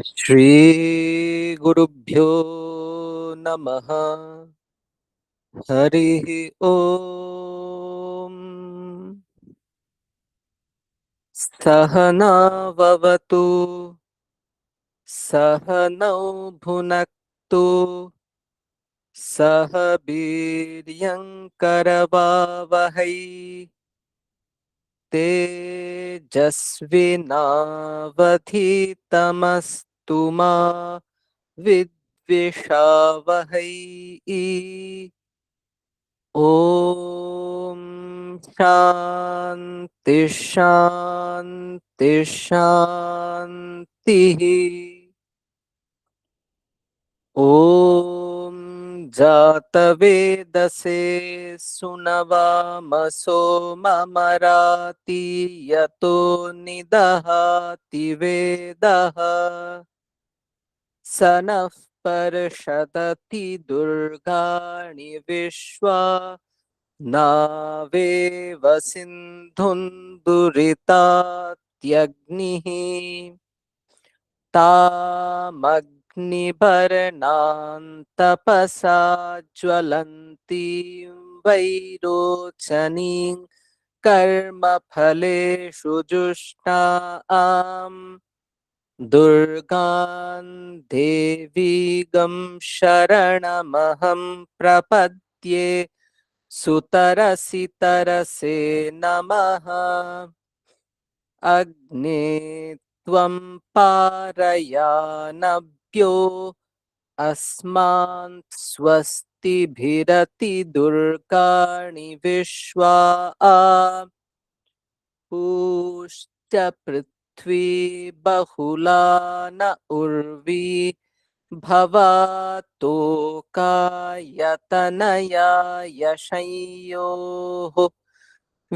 श्री गुरुभ्यो नमः। हरिः ओम। सहनाववतु सहनौ भुनक्तु सह वीर्यङ्करवावहै तेजस्विनावधीतमस्तु मा विद्विषावहै। ओम शांति शांति शांति। ओम जातवेदसे सुनवामसो ममराति यतो निदहाति वेदः स नः पर्षदति दुर्गाणि विश्वा नावेव सिन्धुं दुरितात्यग्निः तामग्निभरणां तपसा ज्वलन्तीं वैरोचनीं कर्मफलेषु जुष्टाम् दुर्गां देवीगं शरणमहं प्रपद्ये सुतरसि तरसे नमः। अग्ने त्वं पारयानभ्यो अस्मान् स्वस्तिभिरति दुर्गाणि विश्वा पूश्च पृथ्वी बहुला न उर्वी भवातोकायतनया यशयोः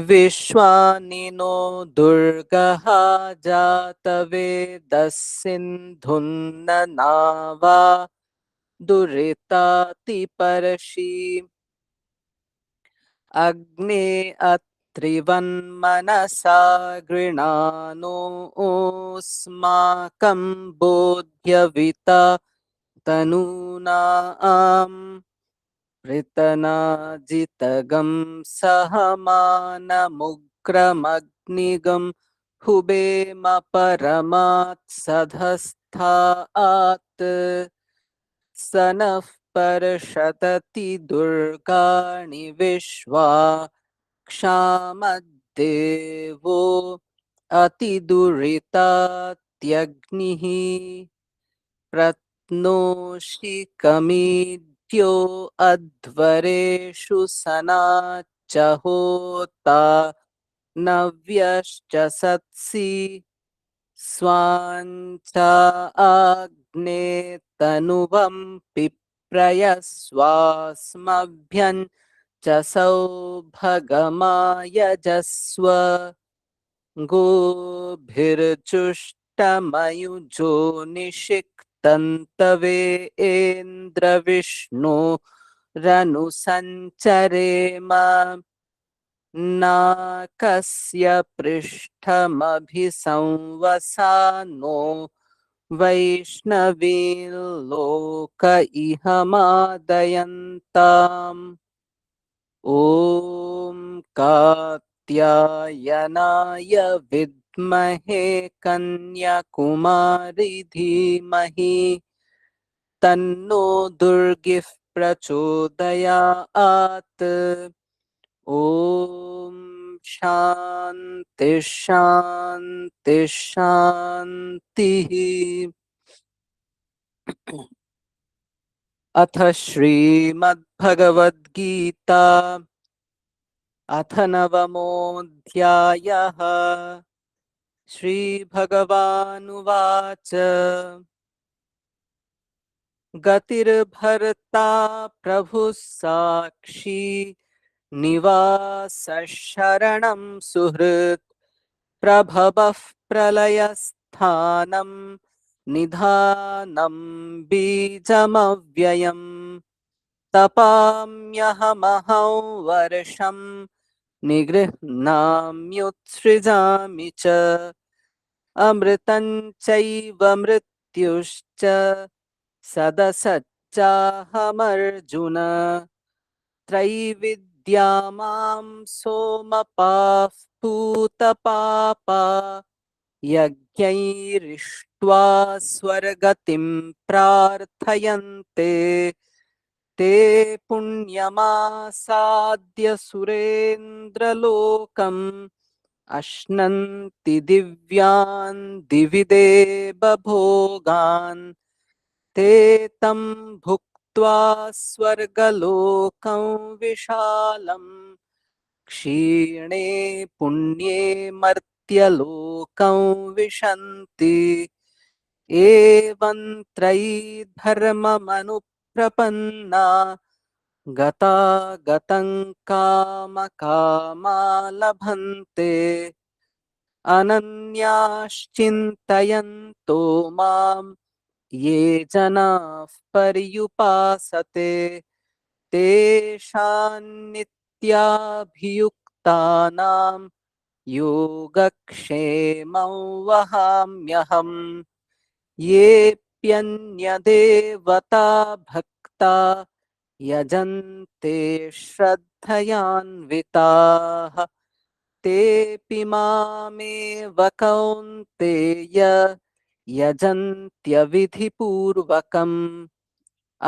विश्वानिनो दुर्गः जातवेदः सिन्धुन्न नावा दुरितातिपर्षि अग्ने अत्रिवन्मनसा गृणानोऽस्माकं बोध्यविता तनूनाम् पृतनाजितगं सहमानमुग्रमग्निगं हुबेम परमात् सधस्थात् स नः पर्षदति दुर्गाणि विश्वा क्षामद्देवो अतिदुरितात्यग्निः प्रत्नोषि कमीद्यो अध्वरेषु सनाच्च होता नव्यश्च सत्सि स्वाञ्च आग्ने तनुवं पिप्रयस्वास्मभ्यं च सौभगमायजस्व गोभिर्जुष्टमयुजो निषिक्तन्तवेन्द्रविष्णो रनुसञ्चरेम नाकस्य पृष्ठमभिसंवसानो वैष्णवीर्लोक इह मादयन्ताम् ॐ कात्यायनाय विद्महे कन्याकुमारी धीमहि तन्नो दुर्गिः प्रचोदयात्। ॐ शान्ति शान्ति शान्तिः। अथ श्रीमद्भगवद्गीता अथ नवमोऽध्यायः। श्रीभगवानुवाच गतिर्भर्ता प्रभुः साक्षी निवासः शरणं सुहृत् प्रभवः प्रलयस्थानं निधानं बीजमव्ययम् तपाम्यहमहं वर्षं निगृह्णाम्युत्सृजामि च अमृतं चैव मृत्युश्च सदसच्चाहमर्जुन त्रैविद्या मां सोमपाः पूतपापा यज्ञैरिष्ट्वा स्वर्गतिं प्रार्थयन्ते ते पुण्यमासाद्य सुरेन्द्रलोकम् अश्नन्ति दिव्यान् दिवि देवभोगान् ते तं भुक्त्वा स्वर्गलोकं विशालम् क्षीणे पुण्ये मर्त्यलोकं विशन्ति एवं त्रयी धर्ममनुप्रपन्ना गतागतं कामकामा लभन्ते अनन्याश्चिन्तयन्तो मां ये जनाः पर्युपासते तेषान्नित्याभियुक्तानां योगक्षेमं वहाम्यहम् येऽप्यन्यदेवता भक्ता यजन्ते श्रद्धयान्विताः तेऽपि मामेव कौन्तेय यजन्त्यविधिपूर्वकम्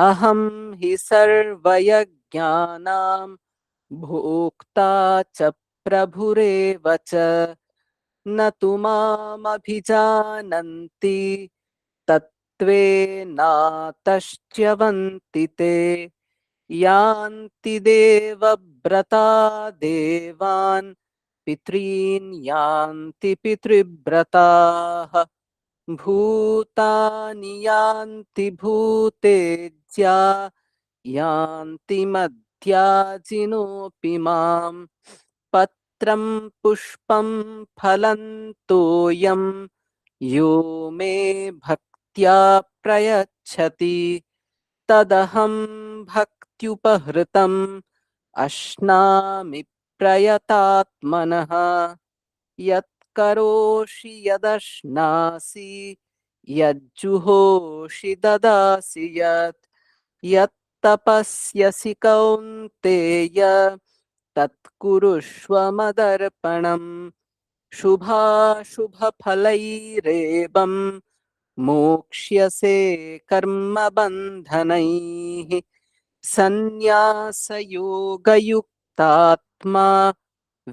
अहं हि सर्वयज्ञानां भोक्ता च प्रभुरेव च न तु मामभिजानन्ति तत्त्वेनातश्च्यवन्ति ते यान्ति देवव्रता देवान् पितॄन् यान्ति पितृव्रताः भूतानि यान्ति भूतेज्या यान्ति मद्याजिनोऽपि माम् पत्रं पुष्पं फलं तोयं यो मे भक्त्या प्रयच्छति तदहं भक्त्युपहृतम् अश्नामि प्रयतात्मनः यत्करोषि यदश्नासि यज्जुहोषि ददासि यत्तपस्यसि कौन्तेय तत्कुरुष्व मदर्पणम् शुभाशुभफलैरेवं मोक्ष्यसे कर्मबन्धनैः सन्न्यासयोगयुक्तात्मा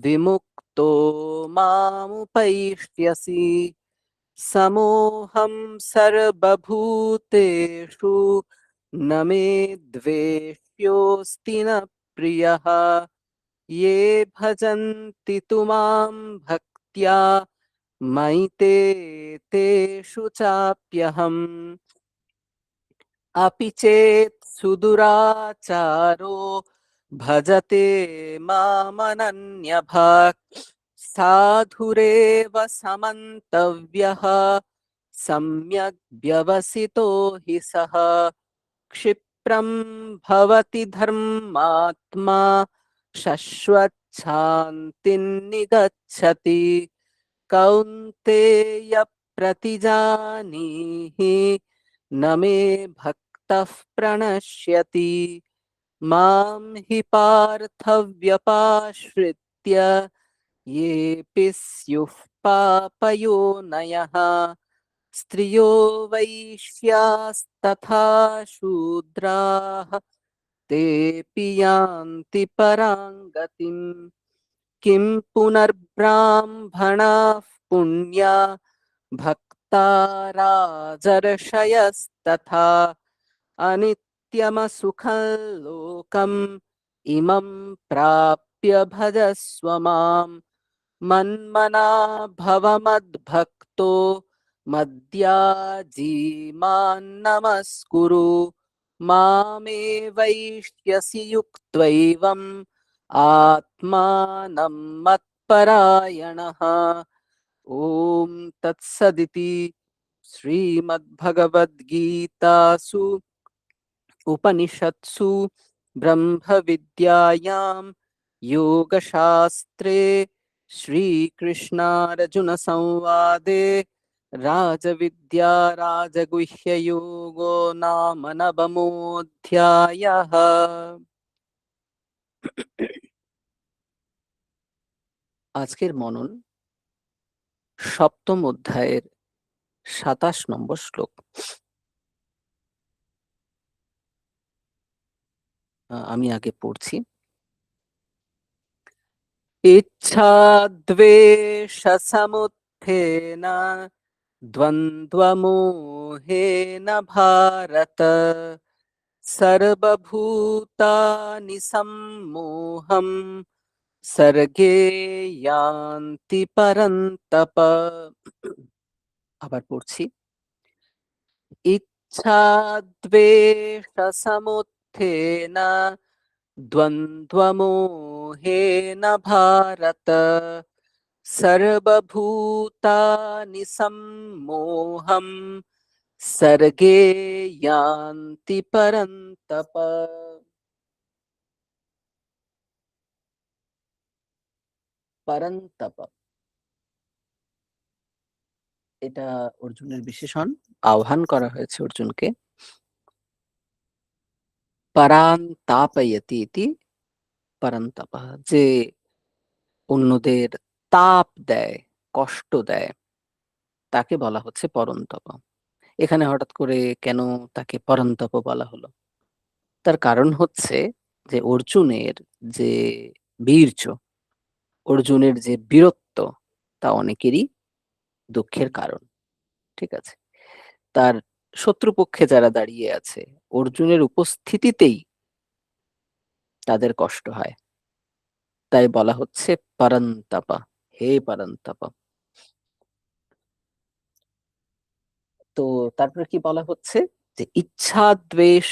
विमुक्तो मामुपैष्यसि समोऽहं सर्वभूतेषु न मे द्वेष्योऽस्ति न प्रियः ये भजन्ति तु मां भक्त्या मयि ते तेषु चाप्यहम् अपि चेत् सुदुराचारो भजते मामनन्यभाक् साधुरेव समन्तव्यः सम्यग् व्यवसितो हि सः क्षिप्रं भवति धर्मात्मा शश्वच्छान्तिं निगच्छति कौन्तेय प्रतिजानीहि न मे भक्तः प्रणश्यति मां हि पार्थव्यपाश्रित्य येऽपि स्युः पापयोनयः स्त्रियो वैश्यास्तथा शूद्राः तेऽपि यान्ति परां गतिम् किं पुनर्ब्राह्मणाः पुण्या भक्ता राजर्षयस्तथा अनित्यमसुखं लोकम् इमं प्राप्य भजस्व माम् मन्मना भव मद्भक्तो मद्याजी मां नमस्कुरु मामे वैष्यसि युक्त्वैवम् आत्मानं मत्परायणः ॐ तत्सदिति श्रीमद्भगवद्गीतासु उपनिषत्सु ब्रह्मविद्यायां योगशास्त्रे श्रीकृष्णार्जुनसंवादे राजविद्या राजगुह्ययोगो नाम नवमोऽध्यायः। আজকের মনন সপ্তম অধ্যায়ের ২৭ নম্বর শ্লোক। আমি আগে পড়ছি। ইচ্ছাদ্বেষসমুত্থেন দ্বন্দ্বমোহেন ভারত সর্বভূতানি সম্মোহম सर्गे यान्ति परन्तप। আবার পড়ছি। ইচ্ছাদ্বেষসমুত্থেন দ্বন্দ্বমোহেন ভারত সর্বভূতানি সম্মোহম सर्गे यान्ति परन्तप। পরন্তপ এটা অর্জুনের বিশেষণ। আহ্বান করা হয়েছে অর্জুনকে। পরান্তাপয়তি ইতি পরন্তপঃ, যে অন্যদের তাপ দেয়, কষ্ট দেয়, তাকে বলা হচ্ছে পরন্তপ। এখানে হঠাৎ করে কেন তাকে পরন্তপ বলা হলো? তার কারণ হচ্ছে যে অর্জুনের যে বীর্য, অর্জুনের যে বীরত্ব, তা অনেকেরই দুঃখের কারণ। ঠিক আছে? তার শত্রুপক্ষে যারা দাঁড়িয়ে আছে, অর্জুনের উপস্থিতিতেই তাদের কষ্ট হয়। তাই বলা হচ্ছে পরন্তপ, হে পরন্তপ। তো তারপরে কি বলা হচ্ছে? যে ইচ্ছাদ্বেষ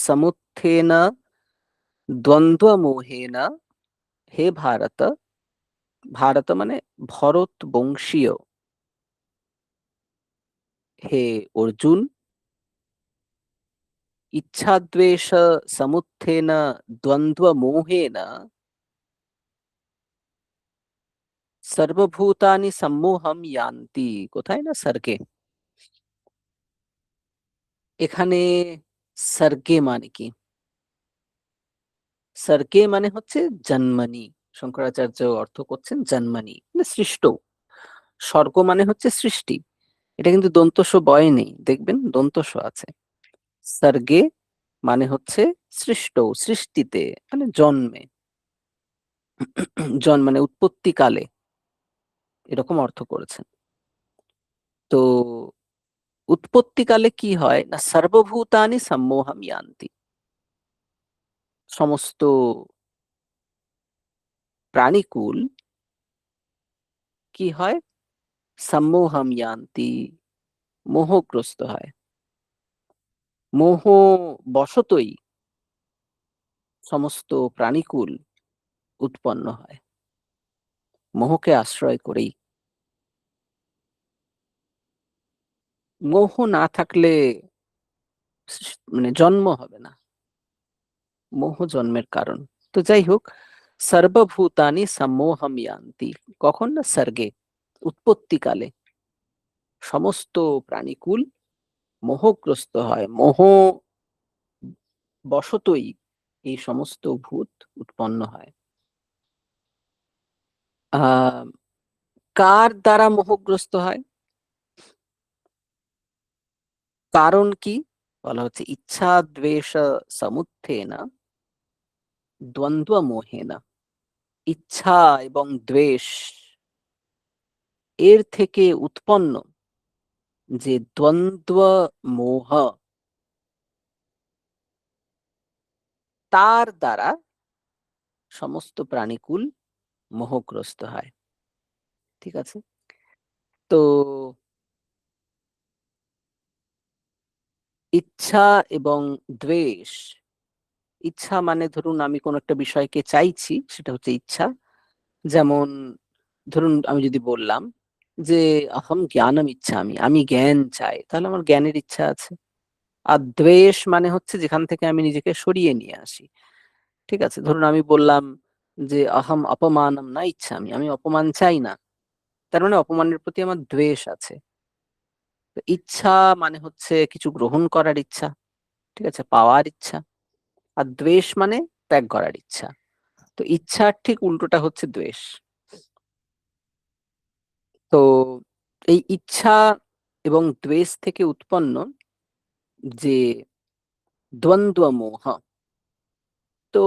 সমুত্থেন দ্বন্দ্বমোহেন হে ভারত। ভারত মানে ভরত বংশীয় হে অর্জুন। ইচ্ছাদ্বেষ সমুত্থেন দ্বন্দ্বমোহেন সর্বভূতানি সম্মোহম ইয়ান্তি। কোথায় না স্বর্গে। এখানে স্বর্গে মানে কি? স্বর্গে মানে হচ্ছে জন্মনি। শঙ্করাচার্য অর্থ করছেন জন্মনি মানে সৃষ্ট। স্বর্গ মানে হচ্ছে সৃষ্টি। এটা কিন্তু দন্তস্ব বয় নেই, দেখবেন দন্তস্ব আছে। স্বর্গে মানে হচ্ছে সৃষ্ট, সৃষ্টিতে মানে জন্মে। মানে উৎপত্তিকালে, এরকম অর্থ করেছেন। তো উৎপত্তিকালে কি হয় না, সর্বভূতানি সম্মোহম ইয়ান্তি। সমস্ত প্রাণীকুল কি হয়? সম্মোহম ইয়ান্তি, মোহগ্রস্ত হয়। মোহ বশতই সমস্ত প্রাণীকুল উৎপন্ন হয়, মোহকে আশ্রয় করেই। মোহ না থাকলে মানে জন্ম হবে না। মোহ জন্মের কারণ। তো যাই হোক, সর্বভূতানি সম্মোহম ইয়ান্তি। কখন না স্বর্গে, উৎপত্তিকালে সমস্ত প্রাণীকুল মোহগ্রস্ত হয়। মোহ বশতই এই সমস্ত ভূত উৎপন্ন হয়। আহ কার দ্বারা মোহগ্রস্ত হয়? কারণ কি? বলা হচ্ছে ইচ্ছা দ্বেষ সমুত্থেন দ্বন্দ্ব মোহেন। ইচ্ছা এবং দ্বেষ এর থেকে উৎপন্ন যে দ্বন্দ্ব মোহ, তার দ্বারা সমস্ত প্রাণীকুল মোহগ্রস্ত হয়। ঠিক আছে? তো ইচ্ছা এবং দ্বেষ, ইচ্ছা মানে ধরুন আমি কোনো একটা বিষয়কে চাইছি, সেটা হচ্ছে ইচ্ছা। যেমন ধরুন আমি যদি বললাম যে অহম জ্ঞানম ইচ্ছামি, আমি জ্ঞান চাই, তাহলে আমার জ্ঞানের ইচ্ছা আছে। আর দ্বেষ মানে হচ্ছে যেখান থেকে আমি নিজেকে সরিয়ে নিয়ে আসি। ঠিক আছে? ধরুন আমি বললাম যে অহম অপমানম না ইচ্ছামি, আমি অপমান চাই না, তার মানে অপমানের প্রতি আমার দ্বেষ আছে। তো ইচ্ছা মানে হচ্ছে কিছু গ্রহণ করার ইচ্ছা, ঠিক আছে, পাওয়ার ইচ্ছা। আর দ্বেষ মানে ত্যাগ করার ইচ্ছা। তো ইচ্ছার ঠিক উল্টোটা হচ্ছে দ্বেষ। তো এই ইচ্ছা এবং দ্বেষ থেকে উৎপন্ন যে দ্বন্দ্ব মোহ, তো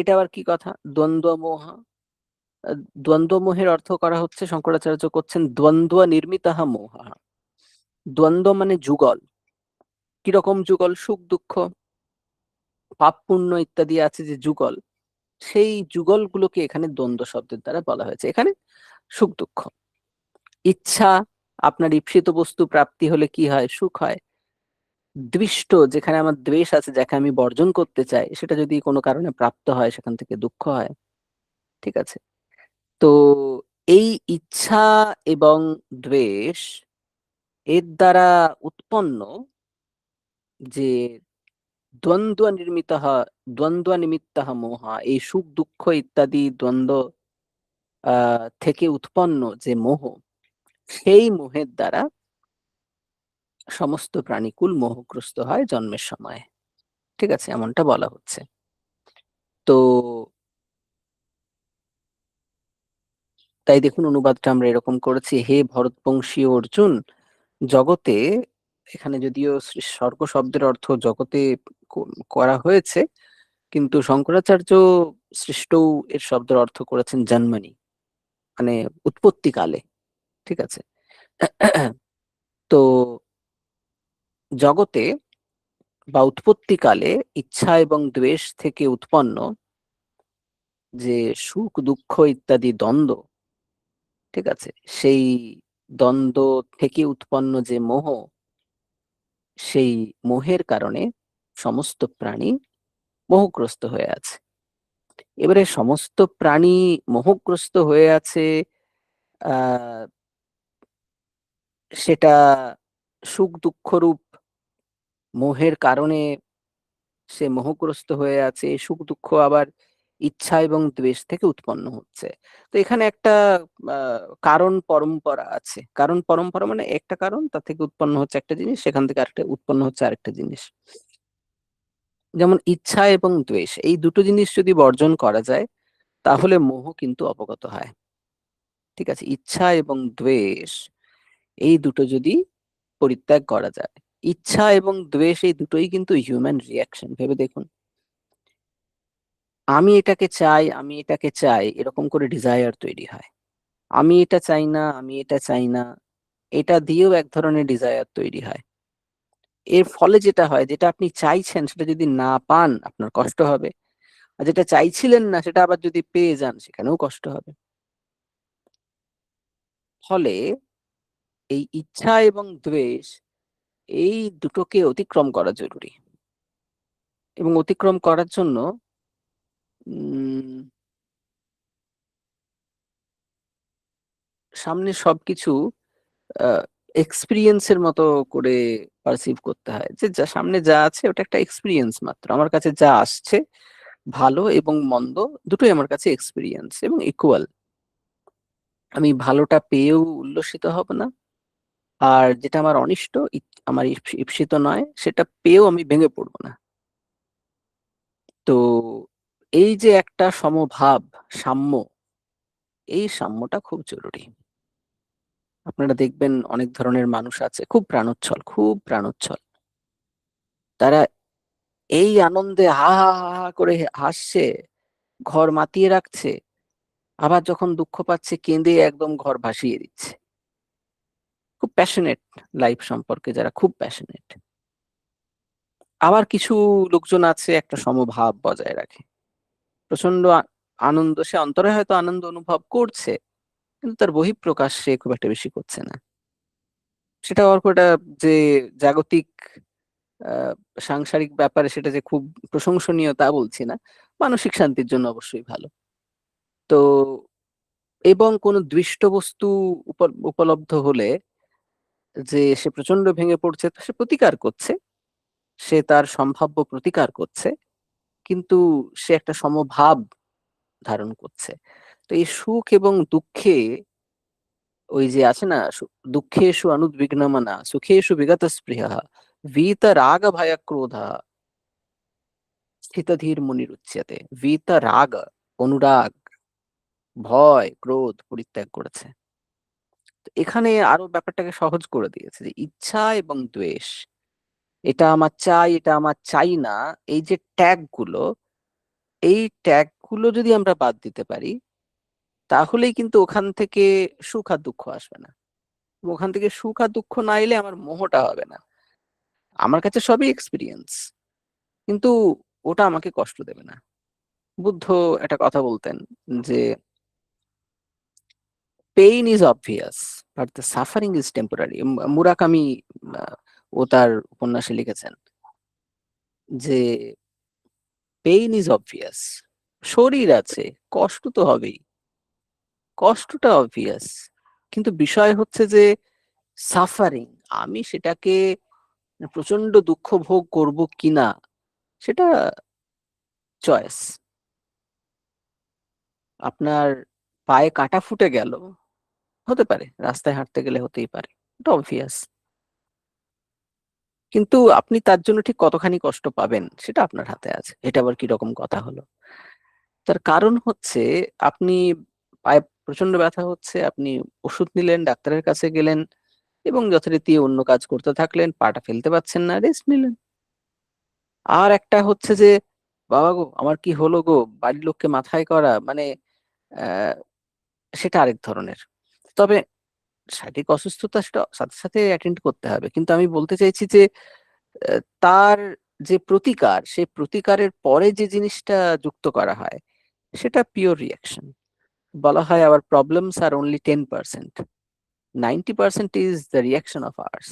এটা আবার কি কথা? দ্বন্দ্ব মোহ, দ্বন্দ্ব মোহের অর্থ করা হচ্ছে, শঙ্করাচার্য করছেন দ্বন্দ্ব নির্মিতঃ মোহঃ। দ্বন্দ্ব মানে যুগল। কিরকম যুগল? সুখ দুঃখ, পাপ পুণ্য ইত্যাদি আছে যে যুগল, সেই যুগলগুলোকে এখানে দ্বন্দ্ব শব্দের দ্বারা বলা হয়েছে। এখানে সুখ দুঃখ, ইচ্ছা, আপনার ঈপ্সিত বস্তু প্রাপ্তি হলে কি হয়? সুখ হয়। দৃষ্ট, যেখানে আমার দ্বেষ আছে, যাকে আমি বর্জন করতে চাই, সেটা যদি কোনো কারণে প্রাপ্ত হয়, সেখান থেকে দুঃখ হয়। ঠিক আছে? তো এই ইচ্ছা এবং দ্বেষ, এর দ্বারা উৎপন্ন যে দ্বন্দ্ব নির্মিত, দ্বন্দ্ব নিমিত্ত মোহ, এই সুখ দুঃখ ইত্যাদি দ্বন্দ্ব থেকে উৎপন্ন যে মোহ, সেই মোহের দ্বারা সমস্ত প্রাণীকুল মোহগ্রস্ত হয় জন্মের সময়। ঠিক আছে, এমনটা বলা হচ্ছে। তো তাই দেখুন, অনুবাদটা আমরা এরকম করেছি: হে ভরতবংশী অর্জুন, জগতে, এখানে যদিও স্বর্গ শব্দের অর্থ জগতে করা হয়েছে, কিন্তু শঙ্করাচার্য সৃষ্টৌ এর শব্দের অর্থ করেছেন জন্মনি, মানে উৎপত্তিকালে। ঠিক আছে? তো জগতে বা উৎপত্তিকালে ইচ্ছা এবং দ্বেষ থেকে উৎপন্ন যে সুখ দুঃখ ইত্যাদি দ্বন্দ্ব, ঠিক আছে, সেই দ্বন্দ্ব থেকে উৎপন্ন যে মোহ, সেই মোহের কারণে সমস্ত প্রাণী মোহগ্রস্ত হয়ে আছে। এবারে সমস্ত প্রাণী মোহগ্রস্ত হয়ে আছে, আহ সেটা সুখ দুঃখ রূপ মোহের কারণে সে মোহগ্রস্ত হয়ে আছে। এই সুখ দুঃখ আবার ইচ্ছা এবং দ্বেষ থেকে উৎপন্ন হচ্ছে। তো এখানে একটা কারণ পরম্পরা আছে। কারণ পরম্পরা মানে একটা কারণ, তা থেকে উৎপন্ন হচ্ছে একটা জিনিস, সেখান থেকে আরেকটা উৎপন্ন হচ্ছে আরেকটা জিনিস। যেমন ইচ্ছা এবং দ্বেষ, এই দুটো জিনিস যদি বর্জন করা যায়, তাহলে মোহ কিন্তু অবগত হয়। ঠিক আছে? ইচ্ছা এবং দ্বেষ, এই দুটো যদি পরিত্যাগ করা যায়, ইচ্ছা এবং দ্বেষ এই দুটোই কিন্তু হিউম্যান রিয়াকশন। ভেবে দেখুন, আমি এটাকে চাই, আমি এটাকে চাই, এরকম করে ডিজায়ার তৈরি হয়। আমি এটা চাই না, আমি এটা চাই না, এটা দিয়েও এক ধরনের ডিজায়ার তৈরি হয়। এর ফলে যেটা হয়, যেটা আপনি চাইছেন সেটা যদি না পান, আপনার কষ্ট হবে। আর যেটা চাইছিলেন না, সেটা আবার যদি পেয়ে যান, সেখানেও কষ্ট হবে। ফলে এই ইচ্ছা এবং দ্বেষ, এই দুটোকে অতিক্রম করা জরুরি। এবং অতিক্রম করার জন্য উম সামনে সবকিছু এক্সপিরিয়েন্সের মতো করে পারসিভ করতে হয়, যে যা সামনে যা আছে ওটা একটা এক্সপিরিয়েন্স মাত্র। আমার কাছে যা আসছে, ভালো এবং মন্দ দুটোই আমার কাছে এক্সপিরিয়েন্স এবং ইকুয়াল। আমি ভালোটা পেয়েও উল্লসিত হব না, আর যেটা আমার অনিষ্ট, আমার ঈপ্সিত নয়, সেটা পেয়েও আমি ভেঙে পড়বো না। তো এই যে একটা সমভাব, সাম্য, এই সাম্যটা খুব জরুরি। আপনারা দেখবেন অনেক ধরনের মানুষ আছে খুব প্রাণোচ্ছল, খুব প্রাণোচ্ছল। তারা এই আনন্দে হা হা হা হা করে হাসছে, ঘর মাতিয়ে রাখছে, আবার যখন দুঃখ পাচ্ছে কেঁদে একদম ঘর ভাসিয়ে দিচ্ছে। খুব প্যাশনেট লাইফ সম্পর্কে, যারা খুব প্যাশনেট। আবার কিছু লোকজন আছে একটা সমভাব বজায় রাখে, প্রচন্ড আনন্দ, সে অন্তরে হয়তো আনন্দ অনুভব করছে, কিন্তু তার বহিঃপ্রকাশ সে খুব একটা বেশি করছে না। সেটা অর্কটা যে জাগতিক আহ সাংসারিক ব্যাপারে সেটা যে খুব প্রশংসনীয় তা বলছি না, মানসিক শান্তির জন্য অবশ্যই ভালো। তো এবং কোনো দৃষ্ট বস্তু উপলব্ধ হলে যে সে প্রচন্ড ভেঙে পড়ছে, তো সে প্রতিকার করছে, সে তার সম্ভাব্য প্রতিকার করছে, কিন্তু সে একটা সমভাব ধারণ করছে। তো এই সুখ এবং দুঃখে ওই যে আছে না, দুঃখেষু অনুদ্বিগ্নমনা সুখেষু বিগত স্পৃহঃ ভীত রাগ ভয় ক্রোধ স্থিতধীর মুনিরুচ্যতে। ভীত রাগ, অনুরাগ, ভয়, ক্রোধ পরিত্যাগ করেছে। তো এখানে আরো ব্যাপারটাকে সহজ করে দিয়েছে যে ইচ্ছা এবং দ্বেষ, এটা আমার চাই, এটা আমার চাই না, এই যে ট্যাগ গুলো, এই ট্যাগ গুলো যদি আমরা বাদ দিতে পারি, তাহলেই কিন্তু ওখান থেকে সুখ আর দুঃখ আসবে না। ওখান থেকে সুখ আর দুঃখ না এলে আমার মোহটা হবে না। আমার কাছে সবই এক্সপিরিয়েন্স, কিন্তু ওটা আমাকে কষ্ট দেবে না। বুদ্ধ একটা কথা বলতেন যে pain is obvious but the suffering is temporary. Murakami ও তার উপন্যাসে লিখেছেন যে পেইন ইজ অবভিয়াস, শরীর আছে, কষ্ট তো হবেই, কষ্টটা অবভিয়াস, কিন্তু বিষয় হচ্ছে যে সাফারিং, আমি সেটাকে প্রচন্ড দুঃখ ভোগ করব কিনা সেটা চয়েস। আপনার পায়ে কাঁটা ফুটে গেল, হতে পারে, রাস্তায় হাঁটতে গেলে হতেই পারে, এটা অবভিয়াস, কিন্তু আপনি তার জন্য ঠিক কতখানি কষ্ট পাবেন সেটা আপনার হাতে আছে। এটা আবার কিরকম কথা হলো? তার কারণ হচ্ছে আপনি পায়ে প্রচন্ড ব্যথা হচ্ছে, আপনি ওষুধ নিলেন, ডাক্তারের কাছে গেলেন এবং যথারীতি অন্য কাজ করতে থাকলেন, পাটা ফেলতে পারছেন না, রেস্ট নিলেন। আর একটা হচ্ছে যে বাবা গো আমার কি হলো গো, বাড়ির লোককে মাথায় করা, মানে আহ সেটা আরেক ধরনের। তবে শারীরিক অসুস্থতা সেটা সাথে সাথে অ্যাটেন্ড করতে হবে, কিন্তু আমি বলতে চাইছি যে তার যে প্রতিকার, সেই প্রতিকারের পরে যে জিনিসটা যুক্ত করা হয় সেটা পিওর রিয়াকশন। বলা হয় our problems are only 10%, 90% is the reaction of ours.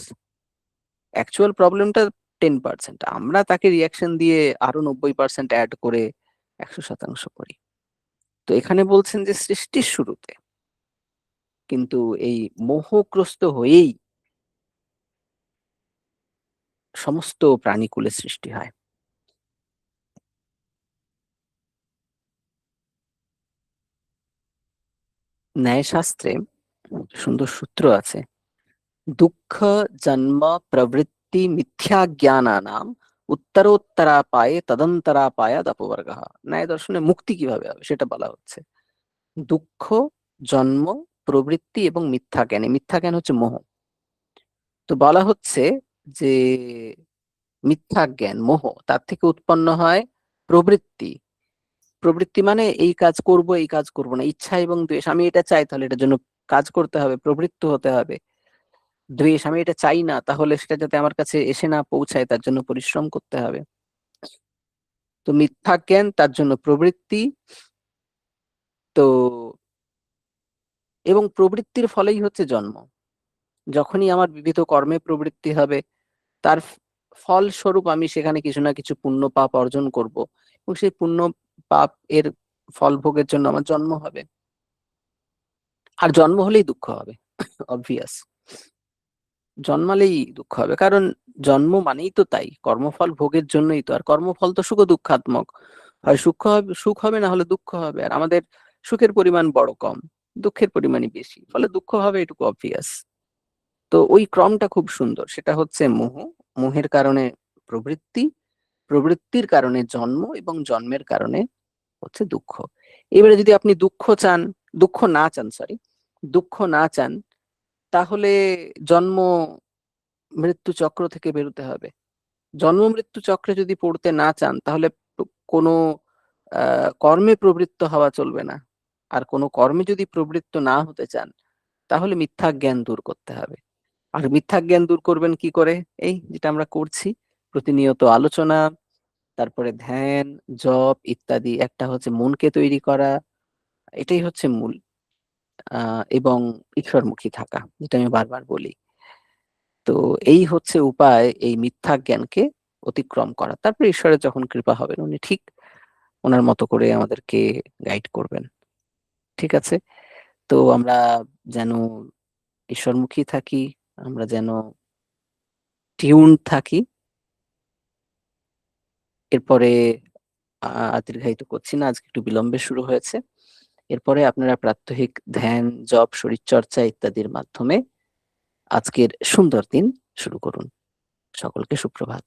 Actually প্রবলেমটা 10%, আমরা তাকে রিয়াকশন দিয়ে আরো 90% অ্যাড করে 100% করি। তো এখানে বলছেন যে সৃষ্টির শুরুতে কিন্তু এই মোহগ্রস্ত হয়েই সমস্ত প্রাণীকুলের সৃষ্টি হয়। ন্যায়শাস্ত্রে সুন্দর সূত্র আছে, দুঃখ জন্ম প্রবৃত্তি মিথ্যা জ্ঞানানাম উত্তরোত্তরাপায়ে তদন্তরাপায়াদ অপবর্গ। ন্যায় দর্শনে মুক্তি কিভাবে হবে সেটা বলা হচ্ছে। দুঃখ, জন্ম, প্রবৃত্তি এবং মিথ্যা জ্ঞান। এই মিথ্যা জ্ঞান হচ্ছে মোহ। তো বলা হচ্ছে যে মিথ্যা জ্ঞান, মোহ, তার থেকে উৎপন্ন হয় প্রবৃত্তি। প্রবৃত্তি মানে এই কাজ করব, এই কাজ করব না, ইচ্ছা এবং দ্বেষ, আমি এটা চাই তাহলে এটার জন্য কাজ করতে হবে, প্রবৃত্ত হতে হবে। দ্বেষ, আমি এটা চাই না তাহলে সেটা যাতে আমার কাছে এসে না পৌঁছায় তার জন্য পরিশ্রম করতে হবে। তো মিথ্যা জ্ঞান, তার জন্য প্রবৃত্তি। তো এবং প্রবৃত্তির ফলেই হচ্ছে জন্ম। যখনই আমার বিবিধ কর্মে প্রবৃত্তি হবে, তার ফলস্বরূপ আমি সেখানে কিছু না কিছু পুণ্য পাপ অর্জন করব, এবং সেই পুণ্য পাপ এর ফল ভোগের জন্য আমার জন্ম হবে। আর জন্ম হলেই দুঃখ হবে, অবভিয়াস। জন্মালেই দুঃখ হবে, কারণ জন্ম মানেই তো তাই, কর্মফল ভোগের জন্যই তো। আর কর্মফল তো সুখ দুঃখাত্মক, হয় সুখ হবে, সুখ হবে, না হলে দুঃখ হবে। আর আমাদের সুখের পরিমাণ বড় কম, দুঃখের পরিমাণই বেশি, ফলে দুঃখ হবে, এটুকু অবভিয়াস। তো ওই ক্রমটা খুব সুন্দর, সেটা হচ্ছে মোহ, মোহের কারণে প্রবৃত্তি, প্রবৃত্তির কারণে জন্ম, এবং জন্মের কারণে হচ্ছে দুঃখ। এবারে যদি আপনি দুঃখ না চান, সরি, দুঃখ না চান, তাহলে জন্ম মৃত্যু চক্র থেকে বেরোতে হবে। জন্ম মৃত্যু চক্রে যদি পড়তে না চান, তাহলে কোনো কর্মে প্রবৃত্ত হওয়া চলবে না। আর কোনো কর্মে যদি প্রবৃত্ত না হতে চান, তাহলে মিথ্যা জ্ঞান দূর করতে হবে। আর মিথ্যা জ্ঞান দূর করবেন কি করে? এই যেটা আমরা করছি, প্রতিনিয়ত আলোচনা, তারপরে ধ্যান, জপ ইত্যাদি। একটা হচ্ছে মনকে তৈরি করা, এটাই হচ্ছে মূল। এবং ঈশ্বরমুখী থাকা, যেটা আমি বারবার বলি। তো এই হচ্ছে উপায় এই মিথ্যা জ্ঞানকে অতিক্রম করা। তারপর ঈশ্বরের যখন কৃপা হবেন, উনি ঠিক ওনার মতো করে আমাদেরকে গাইড করবেন। ঠিক আছে? তো আমরা যেন ঈশ্বরমুখী থাকি, আমরা যেন টিউন থাকি। এরপরে দীর্ঘায়িত করছি না, আজকে একটু বিলম্বে শুরু হয়েছে। এরপরে আপনারা প্রাত্যহিক ধ্যান, জপ, শরীরচর্চা ইত্যাদির মাধ্যমে আজকের সুন্দর দিন শুরু করুন। সকলকে সুপ্রভাত।